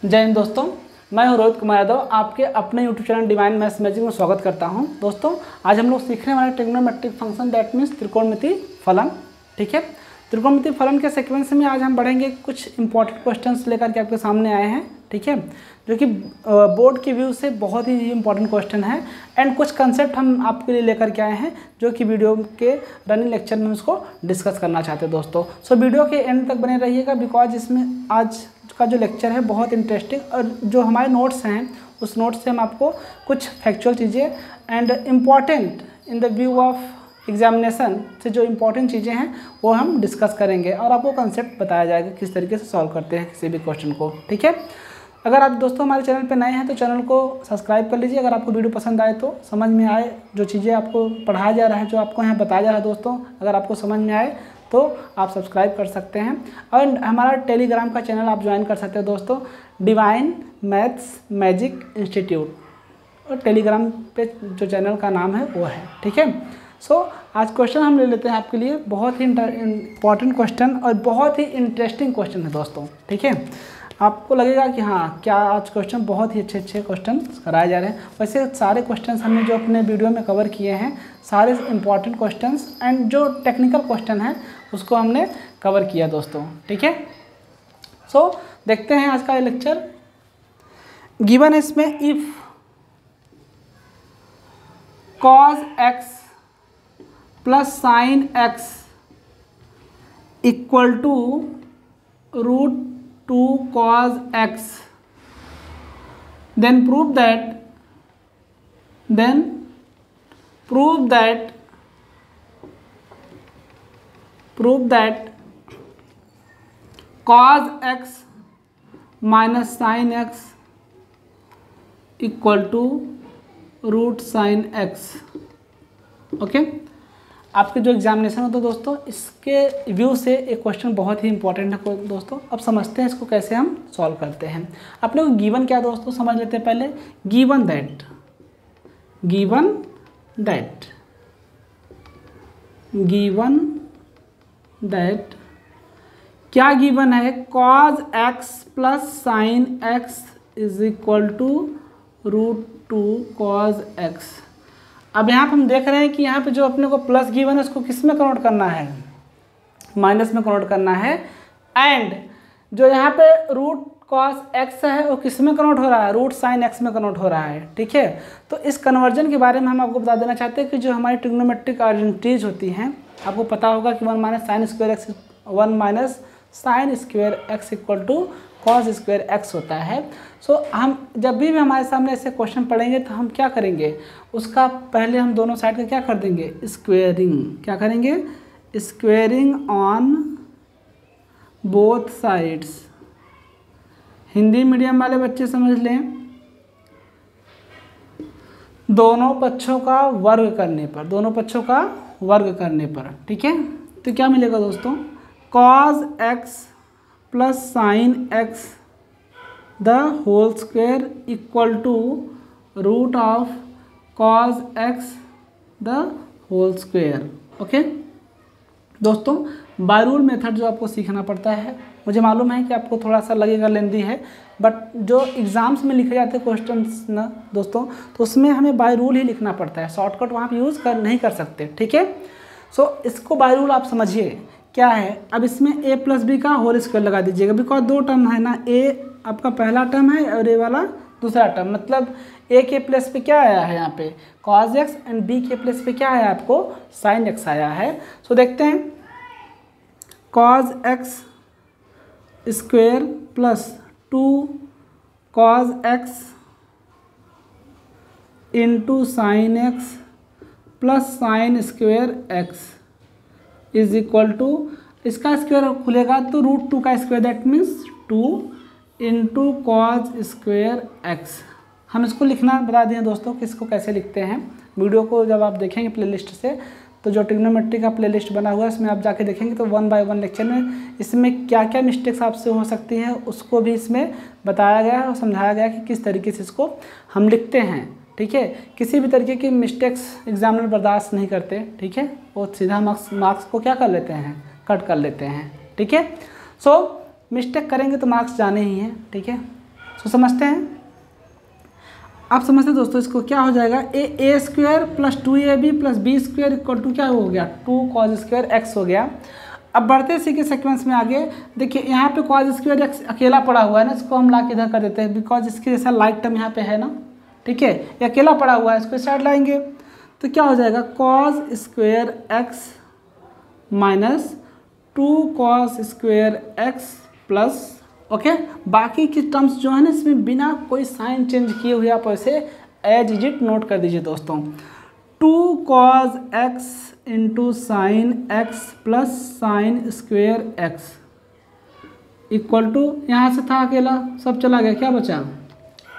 जय हिंद दोस्तों, मैं हूं रोहित कुमार यादव, आपके अपने YouTube channel divine maths magic में स्वागत करता हूं। दोस्तों आज हम लोग सीखने वाले ट्रिग्नोमेट्रिक फंक्शन, दैट मीन्स त्रिकोणमिति फलन। ठीक है, त्रिकोणमिति फलन के सीक्वेंस में आज हम बढ़ेंगे, कुछ इंपॉर्टेंट क्वेश्चंस लेकर के आपके सामने आए हैं। ठीक है, जो कि बोर्ड के व्यू से बहुत ही इंपॉर्टेंट क्वेश्चन है एंड कुछ कंसेप्ट हम आपके लिए लेकर के आए हैं जो कि वीडियो के रनिंग लेक्चर में उसको डिस्कस करना चाहते हैं दोस्तों। सो वीडियो के एंड तक बने रहिएगा, बिकॉज इसमें आज का जो लेक्चर है बहुत इंटरेस्टिंग, और जो हमारे नोट्स हैं उस नोट्स से हम आपको कुछ फैक्चुअल चीज़ें and important in the view of examination से जो इम्पॉर्टेंट चीज़ें हैं वो हम डिस्कस करेंगे और आपको कंसेप्ट बताया जाएगा किस तरीके से सॉल्व करते हैं किसी भी क्वेश्चन को। ठीक है, अगर आप दोस्तों हमारे चैनल पे नए हैं तो चैनल को सब्सक्राइब कर लीजिए। अगर आपको वीडियो पसंद आए तो समझ में आए जो चीज़ें आपको पढ़ाया जा रहा है, जो आपको यहाँ बताया जा रहा है दोस्तों, अगर आपको समझ में आए तो आप सब्सक्राइब कर सकते हैं। और हमारा टेलीग्राम का चैनल आप ज्वाइन कर सकते हैं दोस्तों, डिवाइन मैथ्स मैजिक इंस्टीट्यूट, और टेलीग्राम पे जो चैनल का नाम है वो है। ठीक है, सो आज क्वेश्चन हम ले लेते हैं आपके लिए, बहुत ही इंपॉर्टेंट क्वेश्चन और बहुत ही इंटरेस्टिंग क्वेश्चन है दोस्तों। ठीक है, आपको लगेगा कि हाँ क्या आज क्वेश्चन बहुत ही अच्छे क्वेश्चन कराए जा रहे हैं। वैसे सारे क्वेश्चंस हमने जो अपने वीडियो में कवर किए हैं, सारे इंपॉर्टेंट क्वेश्चंस एंड जो टेक्निकल क्वेश्चन है उसको हमने कवर किया दोस्तों। ठीक है, सो देखते हैं आज का ये लेक्चर। गिवन है इसमें, if cos x plus sine x equal to √2 cos x, then prove that cos x minus sin x equal to root sine x। Okay, आपके जो एग्जामिनेशन हो तो दोस्तों इसके व्यू से एक क्वेश्चन बहुत ही इंपॉर्टेंट है दोस्तों। अब समझते हैं इसको कैसे हम सॉल्व करते हैं। अपने को गिवन क्या दोस्तों समझ लेते हैं पहले। गिवन दैट क्या गिवन है, cos x plus sine x is equal to √2 cos x। अब यहाँ पे हम देख रहे हैं कि यहाँ पे जो अपने को प्लस गिवन है उसको किस में कन्वर्ट करना है, माइनस में कन्वर्ट करना है, एंड जो यहाँ पे रूट cos x है वो किस में कन्वर्ट हो रहा है, रूट साइन x में कन्वर्ट हो रहा है। ठीक है, तो इस कन्वर्जन के बारे में हम आपको बता देना चाहते हैं कि जो हमारी ट्रिग्नोमेट्रिक आइडेंटिटीज होती हैं, आपको पता होगा कि 1 minus sine square x equal to cos square x होता है। सो हम जब भी हमारे सामने ऐसे क्वेश्चन पढ़ेंगे तो हम क्या करेंगे, उसका पहले हम दोनों साइड का क्या कर देंगे, स्क्वेयरिंग। क्या करेंगे, squaring on both sides. Hindi medium वाले बच्चे समझ लें, दोनों पक्षों का वर्ग करने पर, ठीक है, तो क्या मिलेगा दोस्तों, cos x plus sine x the whole square equal to root of cos x the whole square. Okay दोस्तों, बाय रूल मेथड जो आपको सीखना पड़ता है, मुझे मालूम है कि आपको थोड़ा सा लगेगा लेंदी है, बट जो एग्ज़ाम्स में लिखे जाते हैं क्वेश्चंस ना दोस्तों, तो उसमें हमें बाय रूल ही लिखना पड़ता है, शॉर्टकट वहाँ पे यूज़ नहीं कर सकते। ठीक है, सो इसको बाय रूल आप समझिए क्या है। अब इसमें a प्लस बी का होल स्क्वायर लगा दीजिएगा, बिकॉज दो टर्म है ना, a आपका पहला टर्म है और a वाला दूसरा टर्म, मतलब a के प्लेस पे क्या आया है यहाँ पे cos x एंड b के प्लेस पे क्या आया आपको sin x आया है। सो देखते हैं, cos x square plus 2 cos x into sine x plus sine square x is equal to, इसका स्क्वायर खुलेगा तो √2 का square, that means 2 into cos square x। हम इसको लिखना बता दिए दोस्तों कि इसको कैसे लिखते हैं। वीडियो को जब आप देखेंगे प्लेलिस्ट से, तो जो ट्रिग्नोमेट्री का प्लेलिस्ट बना हुआ है इसमें आप जाके देखेंगे तो 1 बाय 1 लेक्चर में इसमें क्या क्या मिस्टेक्स आपसे हो सकती हैं उसको भी इसमें बताया गया है और समझाया गया है कि किस तरीके से इसको हम लिखते हैं। ठीक है, किसी भी तरीके की मिस्टेक्स एग्जामिनर बर्दाश्त नहीं करते। ठीक है, वो सीधा मार्क्स को क्या कर लेते हैं, कट कर लेते हैं। ठीक है, सो मिस्टेक करेंगे तो मार्क्स जाने ही हैं। ठीक है, तो समझते हैं, आप समझते हैं दोस्तों इसको, क्या हो जाएगा A square plus 2ab plus B square equal to क्या हो गया 2 कॉज स्क्वायर एक्स हो गया। अब बढ़ते इसी के सीक्वेंस में आगे, देखिए यहाँ पे कॉज स्क्वायर एक्स अकेला पड़ा हुआ है ना, इसको हम ला के इधर कर देते हैं बिकॉज इसके जैसा लाइक टर्म यहाँ पे है ना, ठीक है, ये अकेला पड़ा हुआ है, इसको इस साइड लाएंगे तो क्या हो जाएगा cause square x minus 2 cos square x plus, okay, बाकी की टर्म्स जो है ना इसमें बिना कोई साइन चेंज किए हुए आप ऐसे एज इज इट नोट कर दीजिए दोस्तों। 2 cos x into sine x plus sine square x equal to, यहाँ से था अकेला सब चला गया, क्या बचा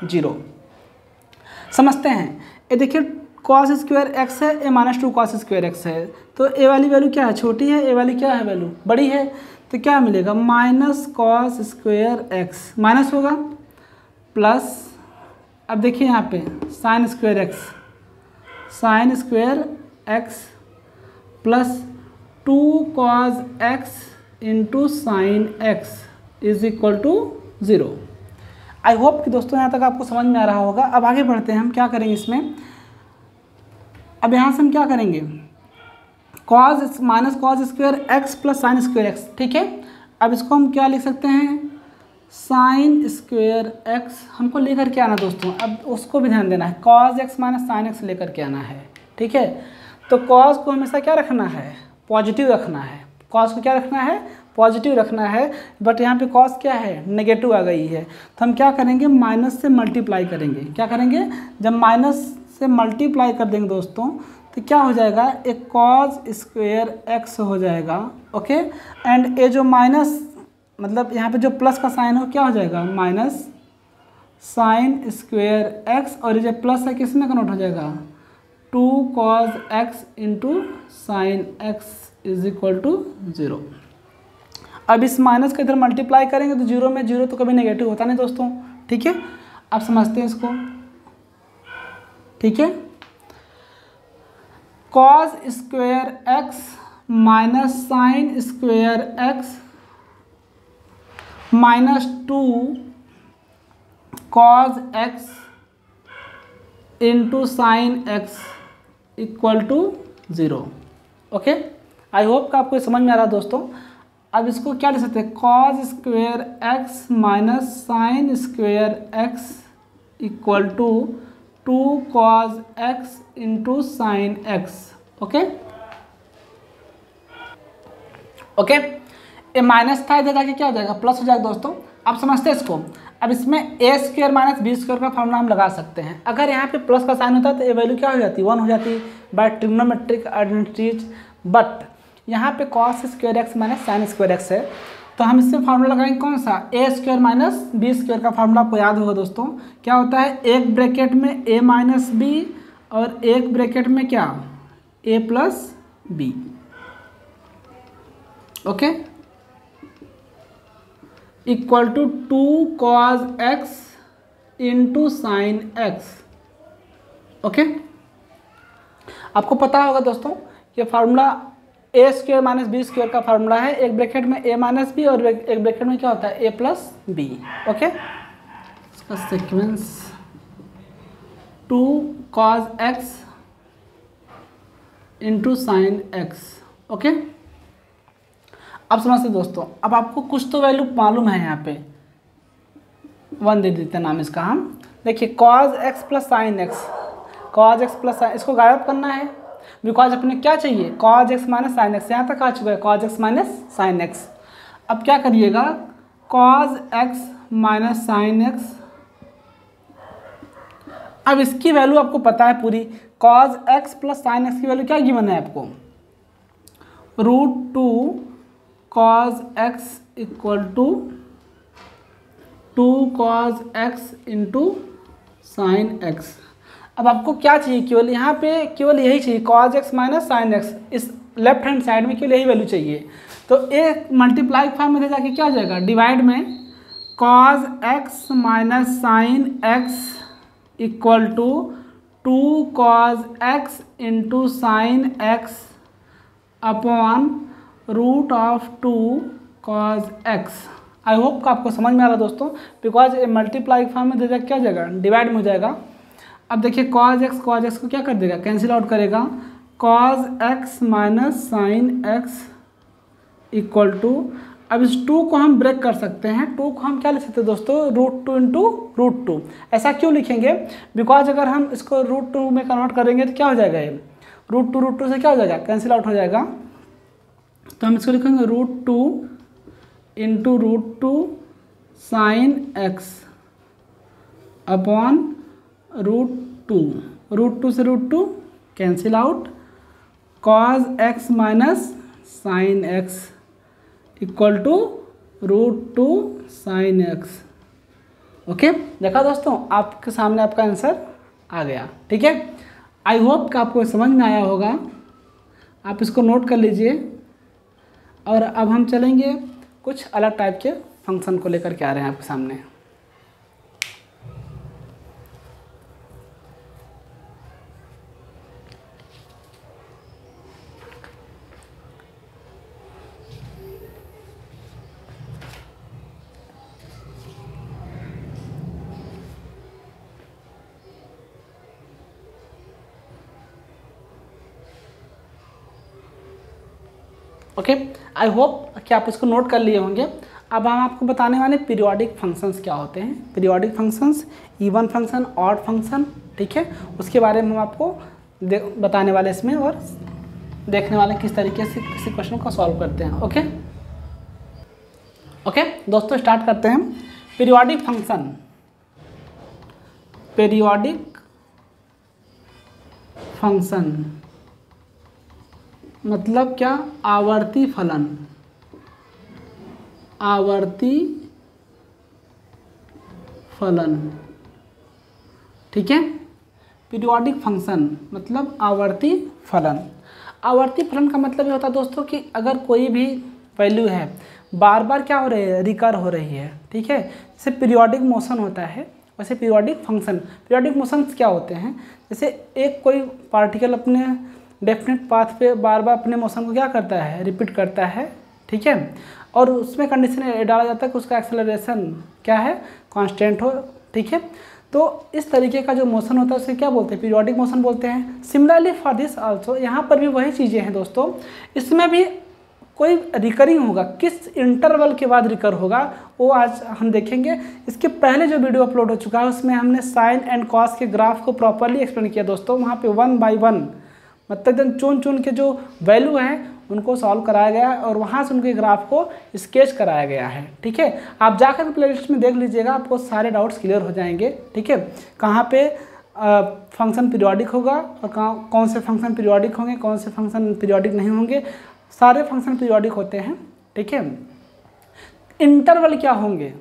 0। समझते हैं, ये देखिए कॉस स्क्वायर एक्स है, ए माइनस 2 कॉस स्क्वायर एक्स है, तो ए वाली वैल्यू क्या है छोटी है, ए वाली क्या है वैल्यू बड़ी है, तो क्या मिलेगा minus cos square x minus होगा प्लस, अब देखिए यहाँ पे sine square x plus 2 cos x into sine x is equal to 0। I hope कि दोस्तों यहाँ तक आपको समझ में आ रहा होगा। अब आगे बढ़ते हैं, हम क्या करेंगे इसमें, अब यहाँ से हम क्या करेंगे cause minus cos square x plus sine square x, ठीक है। अब इसको हम क्या लिख सकते हैं साइन स्क्वायर एक्स, हमको लेकर के आना दोस्तों, अब उसको भी ध्यान देना है, cos x minus sine x लेकर के आना है, ठीक है। तो कॉज को हमेशा क्या रखना है पॉजिटिव रखना है, कॉज को क्या रखना है पॉजिटिव रखना है, बट यहाँ पे कॉज क्या है नेगेटिव आ गई है, तो हम क्या करेंगे माइनस से मल्टीप्लाई करेंगे, क्या करेंगे जब माइनस से मल्टीप्लाई कर देंगे दोस्तों तो क्या हो जाएगा एक कॉज स्क्वायर एक्स हो जाएगा, ओके, एंड ये जो माइनस मतलब यहाँ पे जो प्लस का साइन हो क्या हो जाएगा माइनस साइन स्क्वायर एक्स, और ये जो प्लस है किस में कन्वर्ट हो जाएगा 2 cos x into sine x is equal to 0। अब इस माइनस को इधर मल्टीप्लाई करेंगे तो 0 में 0 तो कभी नेगेटिव होता नहीं दोस्तों, ठीक है। आप समझते हैं इसको, ठीक है। Cos square x minus sine square x minus 2 cos x into sine x equal to 0, okay. I hope का आपको समझ में आ रहा है दोस्तों। अब इसको क्या लिख सकते हैं cos square x minus sine square x equal to 2 cos x into sine x, okay okay. ये माइनस था इधर जाके क्या हो जाएगा प्लस हो जाएगा दोस्तों, आप समझते हैं इसको। अब इसमें ए स्क्वायर माइनस बी स्क्वायर का फॉर्मूला हम लगा सकते हैं, अगर यहाँ पे प्लस का साइन होता तो ये वैल्यू क्या हो जाती 1 हो जाती बाय ट्रिग्नोमेट्रिक आइडेंटिटीज, बट यहाँ पे cos square x minus sine square x है, तो हम इससे फार्मूला लगाएंगे कौन सा ए स्क्वायर माइनस बी स्क्वायर का फार्मूला आपको याद होगा दोस्तों, क्या होता है एक ब्रैकेट में ए माइनस बी और एक ब्रैकेट में क्या A plus B, okay, equal to 2 cos x into sine x, okay. आपको पता होगा दोस्तों ये formula A square minus B square का फार्मूला है, एक ब्रैकेट में ए माइनस बी और एक ब्रैकेट में क्या होता है ए प्लस बी, ओके। इसका sequence 2 cos x into sine x, okay. अब समझते दोस्तों, अब आपको कुछ तो वैल्यू मालूम है, यहाँ पे 1 दे देते हैं नाम इसका हम। देखिए cos x plus sine x, cos x plus sine, इसको गायब करना है बिकॉज अपने क्या चाहिए cos x minus sine x, यहाँ तक आ चुका है cos x minus sine x. अब क्या करिएगा cos x minus sine x, अब इसकी वैल्यू आपको पता है पूरी, cos x plus sine x की वैल्यू क्या गिवन है आपको √2 cos x equal to 2 cos x into sine x. अब आपको क्या चाहिए केवल यहाँ पे केवल यही चाहिए cos x minus sine x, इस लेफ्ट हैंड साइड में केवल यही वैल्यू चाहिए, तो एक मल्टीप्लाई फॉर्म में जाके क्या हो जाएगा डिवाइड में cos x minus sine x equal to 2 cos x into sine x upon √2 cos x. I hope का आपको समझ में आ रहा है दोस्तों, बिकॉज मल्टीप्लाई फॉर्म में दे जाएगा, क्या हो जाएगा, डिवाइड में हो जाएगा। अब देखिए कॉज एक्स को क्या कर देगा, कैंसिल आउट करेगा, cos x minus sine x equal to, अब इस 2 को हम ब्रेक कर सकते हैं, 2 को हम क्या लिख सकते हैं दोस्तों, √2 इंटू √2। ऐसा क्यों लिखेंगे, बिकॉज अगर हम इसको √2 में कन्वर्ट करेंगे तो क्या हो जाएगा, ये √2 से क्या हो जाएगा, कैंसिल आउट हो जाएगा। तो हम इसको लिखेंगे √2 इंटू √2 साइन एक्स अपॉन √2 से √2 cancel out, cos x minus sine x equal to √2 sine x. Okay, देखा दोस्तों, आपके सामने आपका आंसर आ गया। ठीक है, आई होप कि आपको समझ में आया होगा, आप इसको नोट कर लीजिए। और अब हम चलेंगे कुछ अलग टाइप के फंक्शन को लेकर के आ रहे हैं आपके सामने। ओके, आई होप कि आप इसको नोट कर लिए होंगे। अब हम आपको बताने वाले पीरियोडिक फंक्शंस क्या होते हैं, periodic functions, even function, odd function. ठीक है, उसके बारे में हम आपको बताने वाले इसमें, और देखने वाले किस तरीके से किसी क्वेश्चन को सॉल्व करते हैं। ओके ओके दोस्तों, स्टार्ट करते हैं। पीरियोडिक फंक्शन, पीरियोडिक फंक्शन मतलब क्या, आवर्ती फलन, आवर्ती फलन। ठीक है, पीरियोडिक फंक्शन मतलब आवर्ती फलन। आवर्ती फलन का मतलब ये होता है दोस्तों कि अगर कोई भी वैल्यू है बार बार क्या हो रही है, रिकर हो रही है। ठीक है, जैसे पीरियोडिक मोशन होता है वैसे पीरियोडिक फंक्शन, पीरियोडिक मोशंस क्या होते हैं, जैसे एक कोई पार्टिकल अपने डेफिनेट पाथ पे बार बार अपने मोशन को क्या करता है, रिपीट करता है। ठीक है, और उसमें कंडीशन डाला जाता है कि उसका एक्सेलरेशन क्या है, कांस्टेंट हो। ठीक है, तो इस तरीके का जो मोशन होता है उसे क्या बोलते हैं, पीरियोडिक मोशन बोलते हैं। सिमिलरली फॉर दिस आल्सो, यहाँ पर भी वही चीज़ें हैं दोस्तों, इसमें भी कोई रिकरिंग होगा, किस इंटरवल के बाद रिकर होगा वो आज हम देखेंगे। इसके पहले जो वीडियो अपलोड हो चुका है उसमें हमने साइन एंड कॉस के ग्राफ को प्रॉपरली एक्सप्लेन किया दोस्तों। वहाँ पे 1 बाय 1 मतलब एकदम चुन चुन के जो वैल्यू हैं उनको सॉल्व कराया गया है और वहाँ से उनके ग्राफ को स्केच कराया गया है। ठीक है, आप जाकर प्लेलिस्ट में देख लीजिएगा, आपको सारे डाउट्स क्लियर हो जाएंगे। ठीक है, कहाँ पे फंक्शन पीरियोडिक होगा और कहाँ कौन से फंक्शन पीरियोडिक होंगे, कौन से फंक्शन पीरियोडिक नहीं होंगे, सारे फंक्शन पीरियोडिक होते हैं। ठीक है, इंटरवल क्या होंगे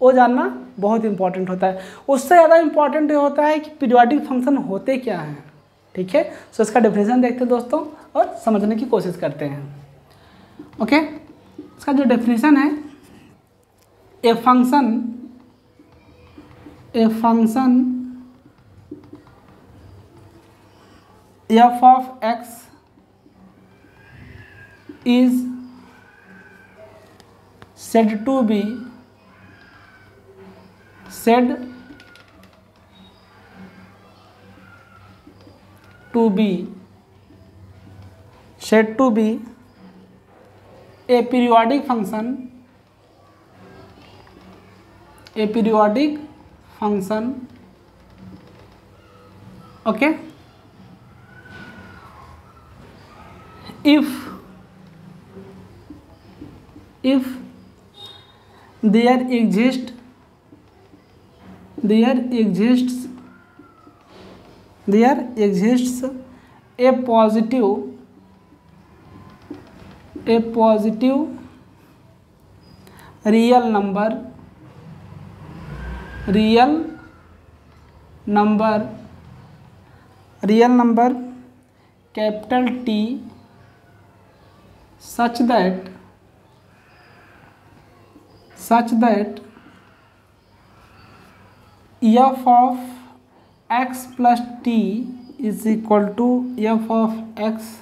वो जानना बहुत इंपॉर्टेंट होता है। उससे ज़्यादा इंपॉर्टेंट ये होता है कि पीरियोडिक फंक्शन होते क्या हैं। ठीक है, सो इसका डेफिनेशन देखते हैं दोस्तों और समझने की कोशिश करते हैं। ओके, इसका जो डेफिनेशन है, a function f of x is said to be a periodic function, okay, if there exists a positive real number capital T such that f of x plus t is equal to f of x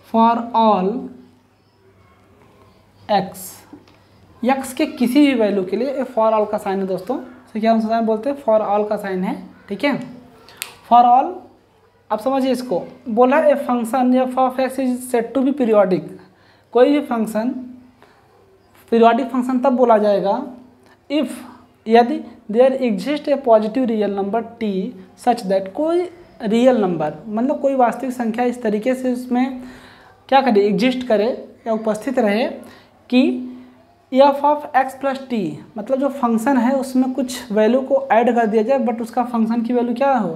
for all x, x के किसी भी value के लिए for all का sign है दोस्तों। तो क्या हम साइन बोलते हैं, फॉर ऑल का साइन है, ठीक है। फॉर ऑल, अब समझिए इसको, बोला a function f of x is said to be periodic. कोई भी फंक्शन पीरियोडिक फंक्शन तब बोला जाएगा इफ़, यदि there exist a positive real number T such that, कोई रियल नंबर मतलब कोई वास्तविक संख्या इस तरीके से उसमें क्या करे, एग्जिस्ट करे या उपस्थित रहे कि F of x plus T, मतलब जो फंक्शन है उसमें कुछ वैल्यू को ऐड कर दिया जाए बट उसका फंक्शन की वैल्यू क्या हो,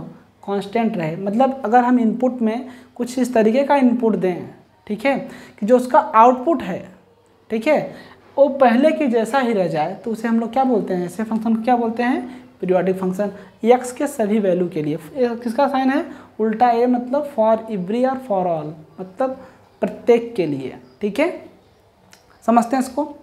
कांस्टेंट रहे। मतलब अगर हम इनपुट में कुछ इस तरीके का इनपुट दें, ठीक है, कि जो उसका आउटपुट है, ठीक है, वो पहले की जैसा ही रह जाए, तो उसे हम लोग क्या बोलते हैं, ऐसे फंक्शन को क्या बोलते हैं, पीरियोडिक फंक्शन। एक्स के सभी वैल्यू के लिए किसका साइन है, उल्टा ए, मतलब फॉर एवरी और फॉर ऑल, मतलब प्रत्येक के लिए, ठीक है। समझते हैं इसको।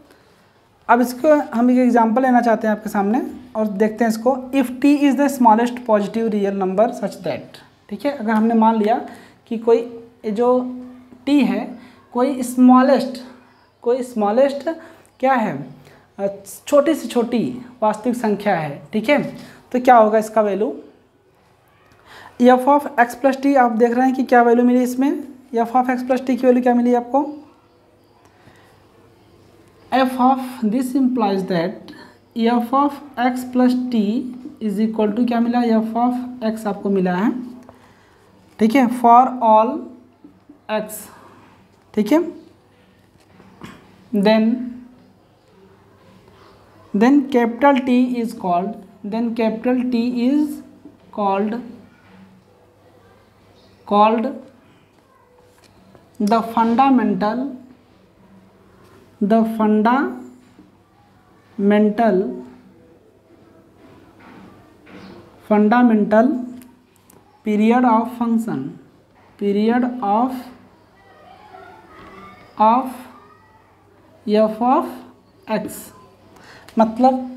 अब इसको हम एक एग्जांपल लेना चाहते हैं आपके सामने और देखते हैं इसको। If T is the smallest positive real number such that, ठीक है, अगर हमने मान लिया कि कोई जो टी है कोई स्मॉलेस्ट क्या है, छोटी से छोटी वास्तविक संख्या है, ठीक है, तो क्या होगा इसका value, f of x plus T. आप देख रहे हैं कि क्या वैल्यू मिली इसमें, f of x plus T की वैल्यू क्या मिली आपको, f of this implies that f of x plus T is equal to क्या मिला, एफ ऑफ एक्स आपको मिला है, ठीक है, फॉर ऑल एक्स, ठीक है। then capital T is called the fundamental period of function, of f of x। मतलब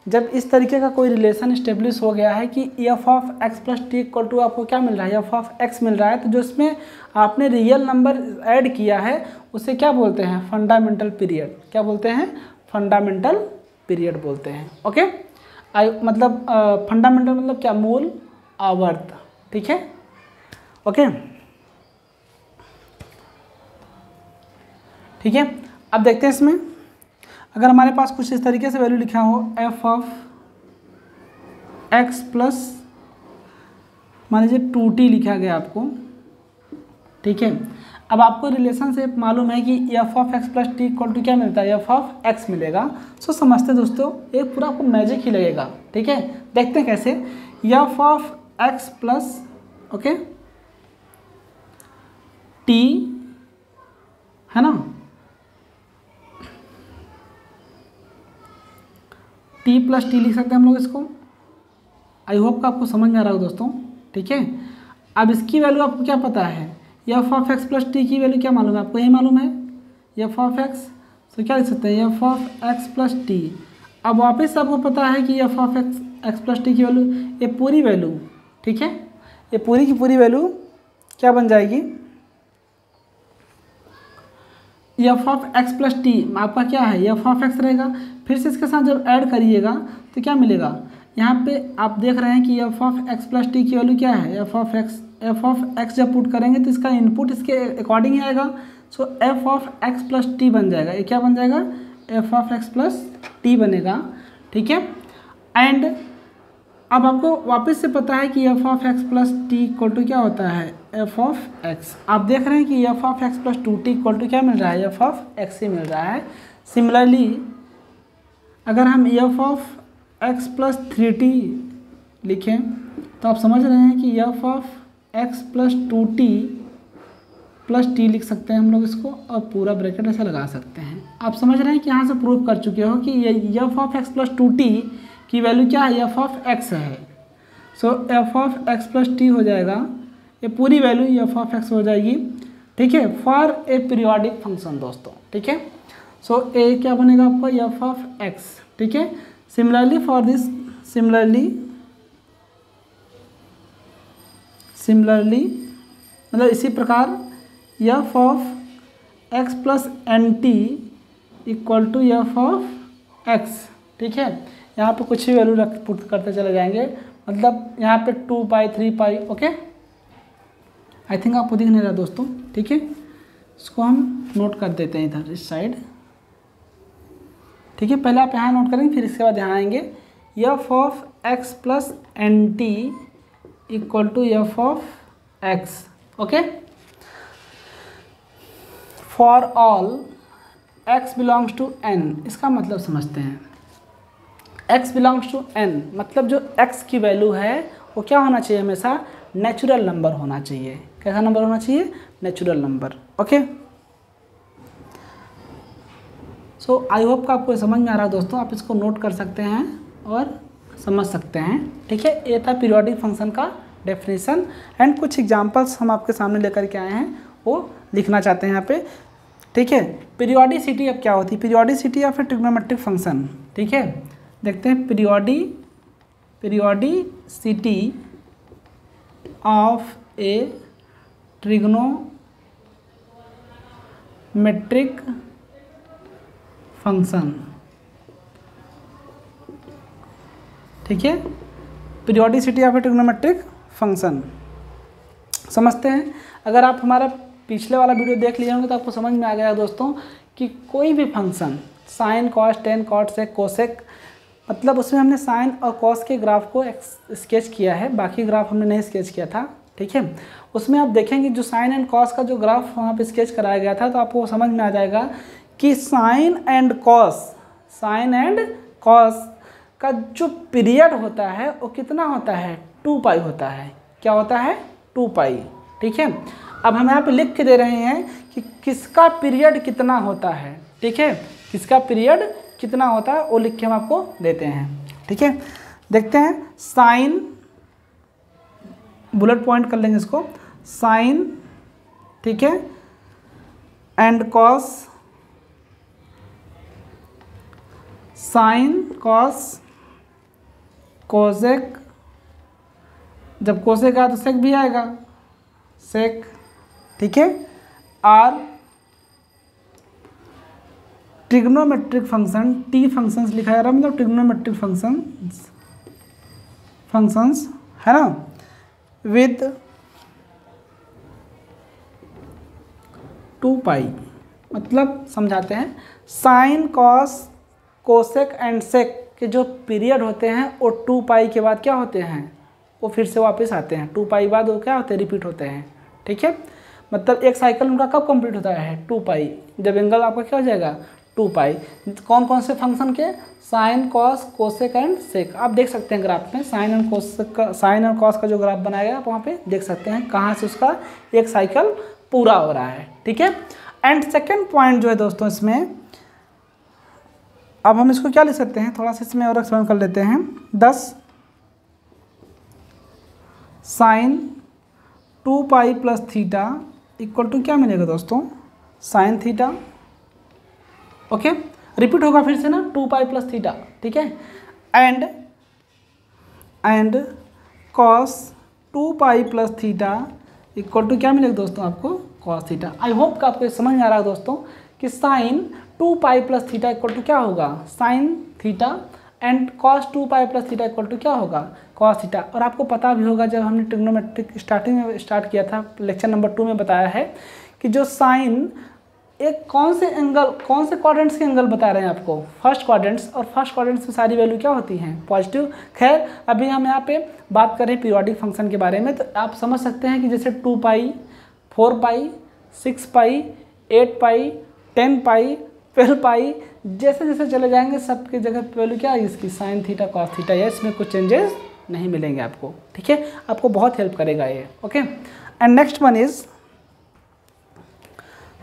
जब इस तरीके का कोई रिलेशन इस्टेब्लिश हो गया है कि F of x plus T equal to आपको क्या मिल रहा है, एफ ऑफ एक्स मिल रहा है, तो जो इसमें आपने रियल नंबर ऐड किया है उसे क्या बोलते हैं, फंडामेंटल पीरियड। क्या बोलते हैं, फंडामेंटल पीरियड बोलते हैं। ओके, मतलब फंडामेंटल मतलब क्या, मूल आवर्त, ठीक है। ओके, ठीक है। अब देखते हैं इसमें, अगर हमारे पास कुछ इस तरीके से वैल्यू लिखा हो एफ ऑफ एक्स प्लस मान लीजिए 2t लिखा गया आपको, ठीक है। अब आपको रिलेशन से मालूम है कि F of x plus T equal to क्या मिलता है, एफ ऑफ एक्स मिलेगा। सो समझते हैं दोस्तों, एक पूरा आपको मैजिक ही लगेगा, ठीक है। देखते हैं कैसे, F of x plus okay T है ना, टी प्लस टी लिख सकते हैं हम लोग इसको। आई होप का आपको समझ में आ रहा हो दोस्तों, ठीक है। अब इसकी वैल्यू आपको क्या पता है, F of x plus T की वैल्यू क्या मालूम है आपको, यही मालूम है एफ ऑफ एक्स, तो क्या लिख सकते हैं, F of x plus T. अब वापस आपको पता है कि F of x plus T की वैल्यू, ये पूरी वैल्यू, ठीक है, ये पूरी की पूरी वैल्यू क्या बन जाएगी, F of x plus T आपका क्या है, एफ ऑफ एक्स रहेगा। फिर से इसके साथ जब ऐड करिएगा तो क्या मिलेगा, यहाँ पे आप देख रहे हैं कि F of x plus T की वैल्यू क्या है, एफ ऑफ एक्स जब पुट करेंगे तो इसका इनपुट इसके अकॉर्डिंग ही आएगा। So F of x plus T बन जाएगा, ये क्या बन जाएगा, F of x plus T बनेगा, ठीक है। एंड अब आपको वापस से पता है कि F of x plus T equal to क्या होता है, एफ ऑफ एक्स। आप देख रहे हैं कि F of x plus 2t equal to क्या मिल रहा है, एफ ऑफ एक्स ही मिल रहा है। सिमिलरली अगर हम F of x plus 3t लिखें तो आप समझ रहे हैं कि F of x plus 2t plus T लिख सकते हैं हम लोग इसको, और पूरा ब्रैकेट ऐसा लगा सकते हैं। आप समझ रहे हैं कि यहाँ से प्रूव कर चुके हो कि ये F of x plus 2t की वैल्यू क्या है, एफ ऑफ एक्स है। So F of x plus T हो जाएगा, ये पूरी वैल्यू एफ ऑफ एक्स हो जाएगी, ठीक है, फॉर ए पीरियोडिक फंक्शन दोस्तों, ठीक है। सो ए क्या बनेगा आपका, एफ ऑफ एक्स, ठीक है। सिमिलरली फॉर दिस, सिमिलरली मतलब इसी प्रकार f of x plus n T equal to f of x, ठीक है। यहाँ पे कुछ भी वैल्यू रख पुट करते चले जाएंगे, मतलब यहाँ पे 2 पाई 3 पाई, ओके। आई थिंक आपको दिख नहीं रहा दोस्तों, ठीक है। इसको हम नोट कर देते हैं इधर इस साइड, ठीक है। पहले आप यहाँ नोट करेंगे, फिर इसके बाद यहाँ आएंगे। F of x plus n T equal to f of x, okay. For all x belongs to n, इसका मतलब समझते हैं। x बिलोंग्स टू n मतलब जो x की वैल्यू है वो क्या होना चाहिए, हमेशा नेचुरल नंबर होना चाहिए। कैसा नंबर होना चाहिए, नेचुरल नंबर, ओके। सो आई होप का आपको समझ में आ रहा है दोस्तों, आप इसको नोट कर सकते हैं और समझ सकते हैं, ठीक है। ये था पीरियोडिक फंक्शन का डेफिनेशन एंड कुछ एग्जांपल्स हम आपके सामने लेकर के आए हैं, वो लिखना चाहते हैं यहाँ पे, ठीक है। पीरियोडिसिटी अब क्या होती है, पीरियोडिसिटी या फिर ट्रिग्नोमेट्रिक फंक्शन, ठीक है। देखते हैं periodicity of A trigonometric function, ठीक है। Periodicity of A trigonometric function समझते हैं। अगर आप हमारा पिछले वाला वीडियो देख लिए होंगे तो आपको समझ में आ गया दोस्तों कि कोई भी function sine cos tan cot sec cosec, मतलब उसमें हमने साइन और कॉस के ग्राफ को स्केच किया है, बाकी ग्राफ हमने नहीं स्केच किया था, ठीक है। उसमें आप देखेंगे जो साइन एंड कॉस का जो ग्राफ वहाँ पे स्केच कराया गया था, तो आपको समझ में आ जाएगा कि साइन एंड कॉस का जो पीरियड होता है वो कितना होता है, 2 पाई होता है। क्या होता है, 2 पाई, ठीक है। अब हम यहाँ पे लिख के दे रहे हैं कि किसका पीरियड कितना होता है, ठीक है। किसका पीरियड कितना होता है वो लिख के हम आपको देते हैं, ठीक है। देखते हैं साइन, बुलेट पॉइंट कर लेंगे इसको, साइन, ठीक है, and cos, sine cos cosec, जब कोसेक आया तो सेक भी आएगा, सेक, ठीक है। Are trigonometric function, T functions लिखा जा रहा है, मतलब ट्रिग्नोमेट्रिक फंक्शंस है ना, विद 2 पाई, मतलब समझाते हैं साइन कॉस कोसेक एंड सेक के जो पीरियड होते हैं वो 2 पाई के बाद क्या होते हैं, वो फिर से वापस आते हैं। 2 पाई बाद वो क्या होते हैं, रिपीट होते हैं, ठीक है। मतलब एक साइकिल उनका कब कंप्लीट होता है, 2 पाई, जब एंगल आपका क्या हो जाएगा, 2 पाई। कौन कौन से फंक्शन के, साइन कॉस कोसेक एंड सेक। आप देख सकते हैं ग्राफ में साइन एंड कॉस का जो ग्राफ बनाया गया आप वहाँ पे देख सकते हैं कहाँ से उसका एक साइकिल पूरा हो रहा है, ठीक है। एंड सेकेंड पॉइंट जो है दोस्तों इसमें, अब हम इसको क्या लिख सकते हैं, थोड़ा सा इसमें और एक्सप्लेन कर लेते हैं। 10 sine 2 pi plus theta equal to क्या मिलेगा दोस्तों, साइन थीटा, ओके। रिपीट होगा फिर से ना, 2 पाई प्लस थीटा, ठीक है। And cos 2 pi plus theta equal to क्या मिलेगा दोस्तों आपको, कॉस थीटा। आई होप का आपको समझ में आ रहा है दोस्तों कि sine 2 pi plus theta equal to क्या होगा, sine theta, and cos 2 pi plus theta equal to क्या होगा, कॉस थीटा। और आपको पता भी होगा जब हमने ट्रिग्नोमेट्रिक स्टार्टिंग में स्टार्ट किया था, लेक्चर नंबर 2 में बताया है कि जो साइन एक कौन से क्वाड्रेंट्स के एंगल बता रहे हैं आपको, फर्स्ट क्वाड्रेंट्स, और फर्स्ट क्वाड्रेंट्स में सारी वैल्यू क्या होती हैं, पॉजिटिव। खैर अभी हम यहाँ पे बात करें पीरियोडिक फंक्शन के बारे में, तो आप समझ सकते हैं कि जैसे 2 पाई 4 पाई 6 पाई 8 पाई 10 पाई 12 पाई, जैसे जैसे चले जाएंगे सबके जगह पे वैल्यू क्या है इसकी, साइन थीटा कॉस थीटा, या इसमें कुछ चेंजेस नहीं मिलेंगे आपको, ठीक है। आपको बहुत हेल्प करेगा ये, okay. And next one is,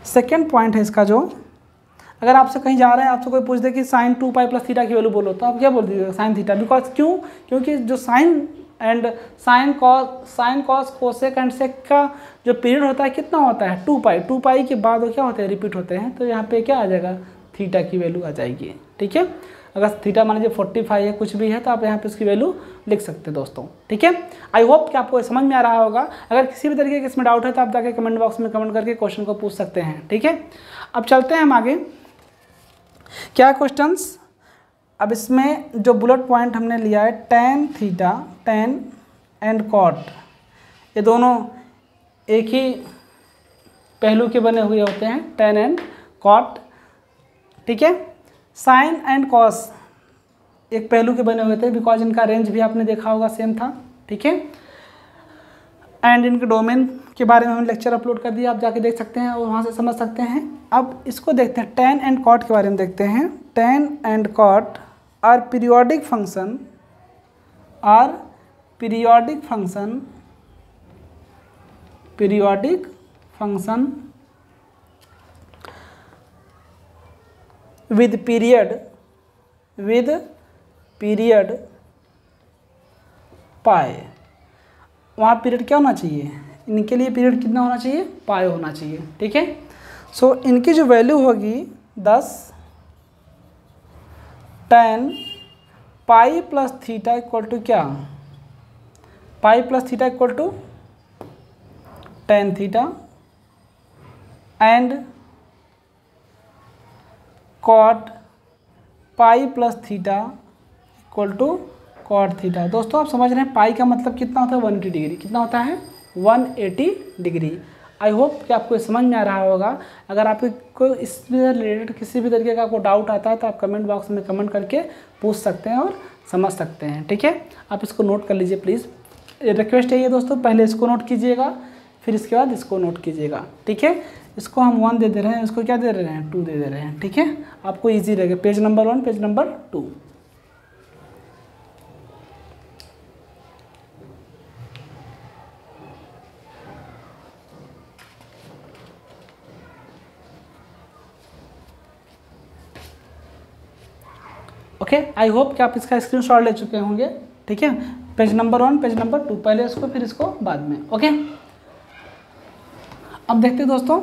second point है इसका, जो अगर आपसे कहीं जा रहे हैं, आपसे कोई पूछ दे कि साइन 2 पाई प्लस थीटा की वैल्यू बोलो, तो आप क्या बोल दीजिएगा, साइन थीटा। बिकॉज क्यों, क्योंकि जो साइन कॉस कोसेक एंड सेक का जो पीरियड होता है कितना होता है, 2 पाई। 2 पाई के बाद वो क्या होते हैं, रिपीट होते हैं, तो यहाँ पे क्या आ जाएगा, थीटा की वैल्यू आ जाएगी, ठीक है। अगर थीटा मान लीजिए 45 है, कुछ भी है, तो आप यहाँ पे उसकी वैल्यू लिख सकते हैं दोस्तों, ठीक है। आई होप कि आपको समझ में आ रहा होगा। अगर किसी भी तरीके का इसमें डाउट है तो आप जाके कमेंट बॉक्स में कमेंट करके क्वेश्चन को पूछ सकते हैं, ठीक है। अब चलते हैं हम आगे, क्या क्वेश्चंस, अब इसमें जो बुलेट पॉइंट हमने लिया है tan theta, tan and cot, ये दोनों एक ही पहलू के बने हुए होते हैं, tan एंड कॉट, ठीक है। साइन एंड कॉस एक पहलू के बने हुए थे, बिकॉज इनका रेंज भी आपने देखा होगा सेम था, ठीक है। एंड इनके डोमेन के बारे में हमने लेक्चर अपलोड कर दिया, आप जाके देख सकते हैं और वहाँ से समझ सकते हैं। अब इसको देखते हैं, tan एंड कॉट के बारे में देखते हैं। tan and cot are periodic function, periodic function with period pi. वहाँ पीरियड क्या होना चाहिए, इनके लिए पीरियड कितना होना चाहिए, पाई होना चाहिए, ठीक है। सो इनकी जो वैल्यू होगी 10 tan pi plus theta equal to क्या, pi plus theta equal to tan theta and cot pi plus theta equal to cot theta. दोस्तों आप समझ रहे हैं पाई का मतलब कितना होता है, 180 डिग्री, कितना होता है 180 डिग्री। आई होप कि आपको समझ में आ रहा होगा। अगर आपको इससे रिलेटेड किसी भी तरीके का कोई डाउट आता है तो आप कमेंट बॉक्स में कमेंट करके पूछ सकते हैं और समझ सकते हैं, ठीक है। आप इसको नोट कर लीजिए प्लीज़, रिक्वेस्ट है ये दोस्तों, पहले इसको नोट कीजिएगा फिर इसके बाद इसको नोट कीजिएगा, ठीक है। इसको हम 1 दे रहे हैं, इसको क्या दे रहे हैं 2 दे रहे हैं, ठीक है। आपको ईजी रहेगा, page number 1 page number 2। Okay, I hope कि आप इसका स्क्रीनशॉट ले चुके होंगे, ठीक है। पेज नंबर 1 पेज नंबर 2, पहले इसको फिर इसको बाद में, ओके। अब देखते हैं दोस्तों,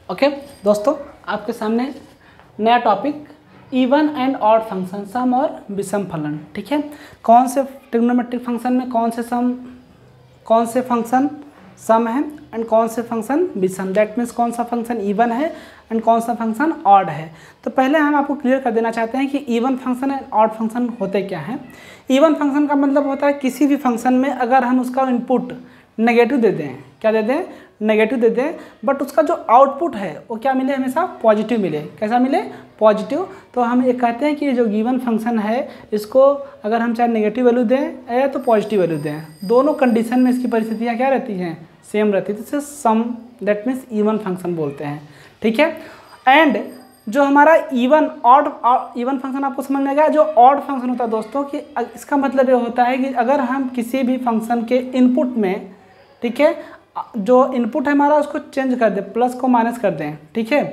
ओके दोस्तों आपके सामने नया topic even and odd function, सम और विषम फलन, ठीक है। कौन से ट्रिग्नोमेट्रिक फंक्शन में कौन से फंक्शन सम है एंड कौन से फंक्शन विषम, दैट मीन्स कौन सा फंक्शन इवन है एंड कौन सा फंक्शन ऑड है। तो पहले हम आपको क्लियर कर देना चाहते हैं कि even function and odd function होते क्या हैं। इवन फंक्शन का मतलब होता है किसी भी फंक्शन में अगर हम उसका इनपुट नेगेटिव दे दें, क्या दे दें, नेगेटिव दे दें, बट उसका जो आउटपुट है वो क्या मिले, हमेशा पॉजिटिव मिले। कैसा मिले, पॉजिटिव। तो हम ये कहते हैं कि ये जो गिवन फंक्शन है इसको अगर हम चाहे नेगेटिव वैल्यू दें या तो पॉजिटिव वैल्यू दें, दोनों कंडीशन में इसकी परिस्थितियाँ क्या रहती हैं, सेम रहती है। तो सम दैट मीन्स इवन फंक्शन बोलते हैं, ठीक है। एंड जो हमारा इवन फंक्शन आपको समझ में आ गया। जो ऑड फंक्शन होता है दोस्तों कि इसका मतलब ये होता है कि अगर हम किसी भी फंक्शन के इनपुट में, ठीक है, जो इनपुट है हमारा उसको चेंज कर दें, प्लस को माइनस कर दें, ठीक है,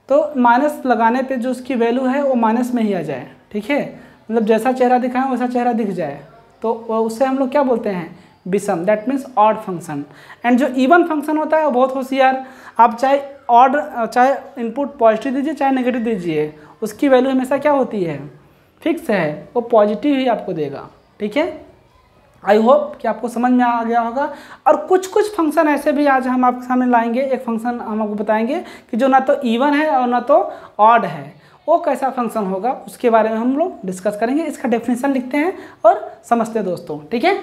तो माइनस लगाने पे जो उसकी वैल्यू है वो माइनस में ही आ जाए, ठीक है। मतलब जैसा चेहरा दिखाएं वैसा चेहरा दिख जाए, तो उससे हम लोग क्या बोलते हैं, विषम, that means odd function. And जो इवन फंक्शन होता है वो बहुत होशियार, आप चाहे इनपुट पॉजिटिव दीजिए चाहे नेगेटिव दीजिए, उसकी वैल्यू हमेशा क्या होती है, फिक्स है, वो पॉजिटिव ही आपको देगा, ठीक है। आई होप कि आपको समझ में आ गया होगा। और कुछ फंक्शन ऐसे भी आज हम आपके सामने लाएंगे। एक फंक्शन हम आपको बताएंगे कि जो ना तो इवन है और ना तो ऑड है, वो कैसा फंक्शन होगा उसके बारे में हम लोग डिस्कस करेंगे। इसका डेफिनेशन लिखते हैं और समझते हैं दोस्तों, ठीक है।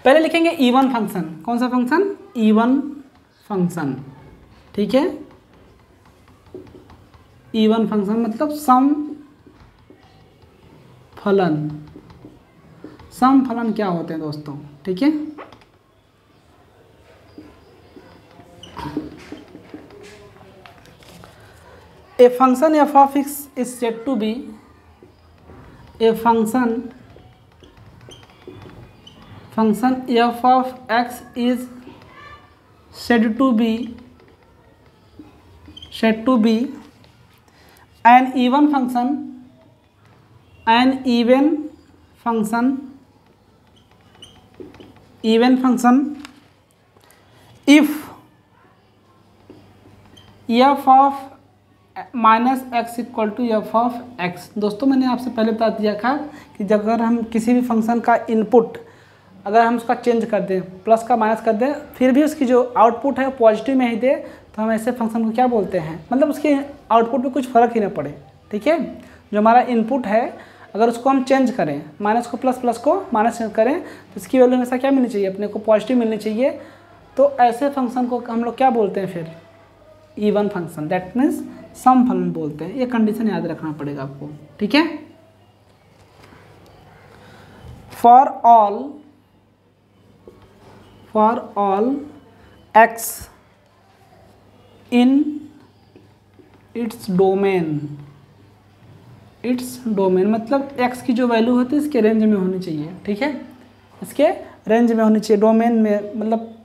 पहले लिखेंगे इवन फंक्शन। कौन सा फंक्शन, इवन फंक्शन, ठीक है। इवन फंक्शन मतलब सम फलन। सम फलन क्या होते हैं दोस्तों, ठीक है। A function f of x is said to be, a function f of x is said to be an even function if f of minus x equal to f of x. दोस्तों मैंने आपसे पहले बता दिया था कि जब अगर हम किसी भी फंक्शन का इनपुट अगर हम उसका चेंज कर दें, प्लस का माइनस कर दें, फिर भी उसकी जो आउटपुट है पॉजिटिव में ही दे, तो हम ऐसे फंक्शन को क्या बोलते हैं, मतलब उसके आउटपुट में कुछ फ़र्क ही ना पड़े, ठीक है। जो हमारा इनपुट है अगर उसको हम चेंज करें, माइनस को प्लस, प्लस को माइनस करें, तो इसकी वैल्यू हमेशा क्या मिलनी चाहिए, अपने को पॉजिटिव मिलनी चाहिए। तो ऐसे फंक्शन को हम लोग क्या बोलते हैं फिर, इवन फंक्शन, दैट मीन्स सम फलन बोलते हैं। ये कंडीशन याद रखना पड़ेगा आपको, ठीक है। For all x in its domain मतलब x की जो वैल्यू होती है इसके रेंज में होनी चाहिए, ठीक है, इसके रेंज में होनी चाहिए। डोमेन में मतलब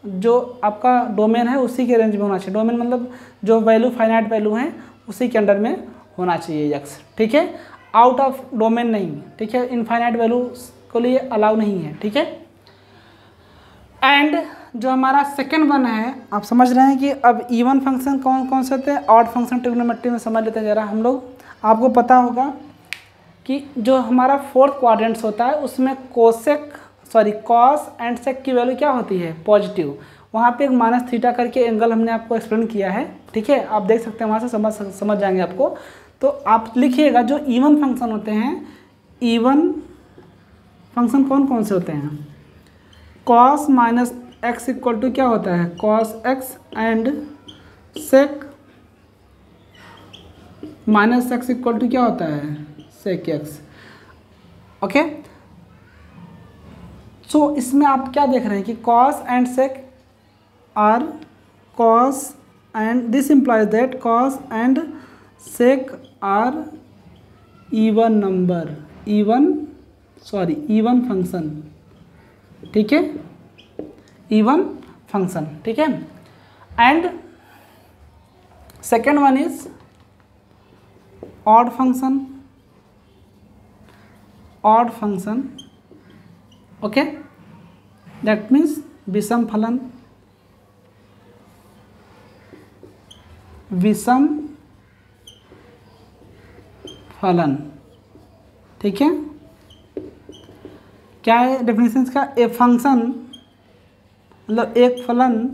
जो आपका डोमेन है उसी के रेंज में होना चाहिए। डोमेन मतलब जो वैल्यू फाइनाइट वैल्यू है उसी के अंडर में होना चाहिए x, ठीक है, आउट ऑफ डोमेन नहीं, ठीक है, इनफाइनाइट वैल्यू को लिए अलाउ नहीं है, ठीक है। एंड जो हमारा सेकेंड वन है, आप समझ रहे हैं कि अब इवन फंक्शन कौन कौन से होते हैं, ऑड फंक्शन ट्रिग्नोमेट्री में समझ लेते हैं ज़रा हम लोग। आपको पता होगा कि जो हमारा फोर्थ क्वाड्रेंट्स होता है उसमें कॉस एंड सेक की वैल्यू क्या होती है, पॉजिटिव। वहाँ पे एक माइनस थीटा करके एंगल हमने आपको एक्सप्लेन किया है, ठीक है, आप देख सकते हैं वहाँ से समझ जाएंगे आपको। तो आप लिखिएगा जो इवन फंक्शन होते हैं, इवन फंक्शन कौन कौन से होते हैं, cos minus x equal to क्या होता है, cos x, and sec minus x equal to क्या होता है, सेक एक्स, ओके। सो इसमें आप क्या देख रहे हैं कि cos and sec are cos and this implies that cos and sec are even function, ठीक है, इवन फंक्शन, ठीक है। And second one is odd function, okay, that means विषम फलन, ठीक है। क्या है डेफिनेशन का, ए फंक्शन मतलब एक फलन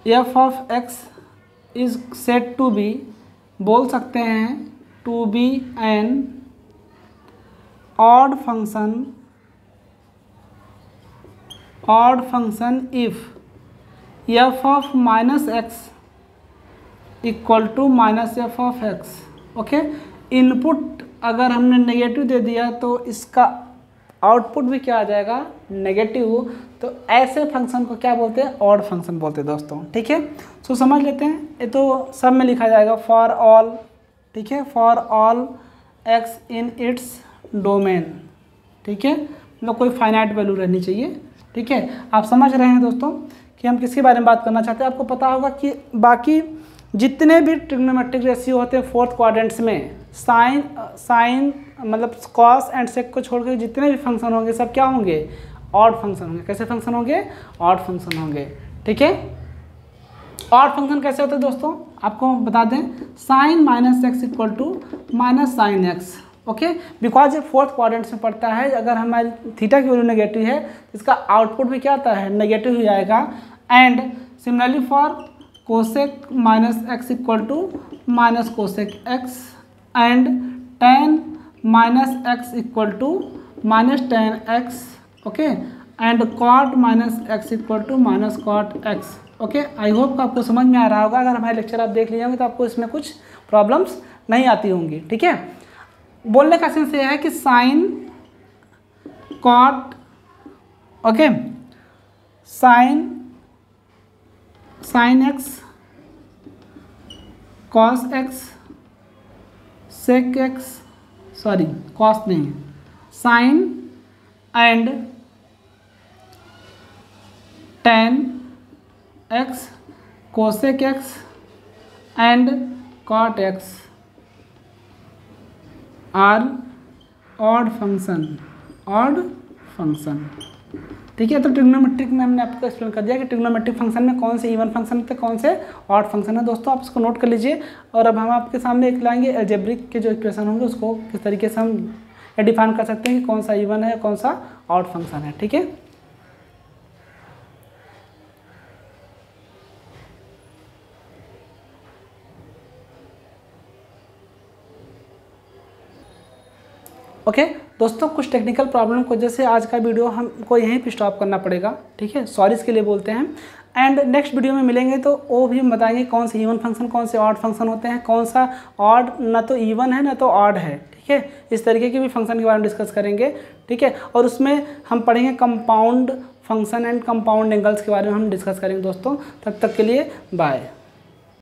f of x is said to be, बोल सकते हैं to be an odd function if f of minus x equal to minus f of x, okay. Input अगर हमने नेगेटिव दे दिया तो इसका आउटपुट भी क्या आ जाएगा, नेगेटिव। तो ऐसे फंक्शन को क्या बोलते हैं, ऑड फंक्शन बोलते हैं दोस्तों, ठीक है। सो समझ लेते हैं, ये तो सब में लिखा जाएगा फॉर ऑल, ठीक है, for all x in its domain, ठीक है, मतलब कोई फाइनाइट वैल्यू रहनी चाहिए, ठीक है। आप समझ रहे हैं दोस्तों कि हम किसके बारे में बात करना चाहते हैं। आपको पता होगा कि बाकी जितने भी ट्रिग्नोमेट्रिक रेशियो होते हैं फोर्थ क्वाड्रेंट्स में, साइन मतलब कॉस एंड सेक को छोड़कर जितने भी फंक्शन होंगे सब क्या होंगे, ऑड फंक्शन होंगे। कैसे फंक्शन होंगे, ऑड फंक्शन होंगे, ठीक है। ऑड फंक्शन कैसे होते हैं दोस्तों, आपको बता दें, sine minus x equal to minus sine x, okay, because ये फोर्थ क्वाड्रेंट्स में पड़ता है। अगर हमारी थीटा की वैल्यू नेगेटिव है इसका आउटपुट भी क्या आता है, नेगेटिव ही आएगा। And similarly for cosec minus x equal to minus cosec x, and tan minus x equal to minus tan x, okay, and cot minus x equal to minus cot x, okay. I hope आपको समझ में आ रहा होगा। अगर हमारे lecture आप देख लिए होंगे तो आपको इसमें कुछ प्रॉब्लम्स नहीं आती होंगी, ठीक है। बोलने का सेंस ये है कि sine cot, okay, sine X, cos X, sec X, sorry cos नहीं, sine and tan X, cosec x and cot X are odd function, ठीक है। तो ट्रिग्नोमेट्रिक में हमने आपको एक्सप्लेन कर दिया कि ट्रिग्नोमेट्रिक फंक्शन में कौन से इवन फंक्शन थे, कौन से ऑड फंक्शन है। दोस्तों आप इसको नोट कर लीजिए। और अब हम आपके सामने एक लाएंगे अलजेब्रिक के जो इक्वेशन होंगे उसको किस तरीके से हम डिफाइन कर सकते हैं कि कौन सा इवन है कौन सा ऑड फंक्शन है, ठीक है। ओके दोस्तों, कुछ टेक्निकल प्रॉब्लम की वजह से आज का वीडियो हमको यहीं पे स्टॉप करना पड़ेगा, ठीक है, सॉरी इसके लिए बोलते हैं। एंड नेक्स्ट वीडियो में मिलेंगे तो वो भी हम बताएंगे कौन से इवन फंक्शन, कौन से ऑड फंक्शन होते हैं, कौन सा ऑड ना तो इवन है ना तो ऑड है, ठीक है, इस तरीके के भी फंक्शन के बारे में डिस्कस करेंगे, ठीक है। और उसमें हम पढ़ेंगे compound function and compound angles के बारे में हम डिस्कस करेंगे दोस्तों। तब तक के लिए बाय।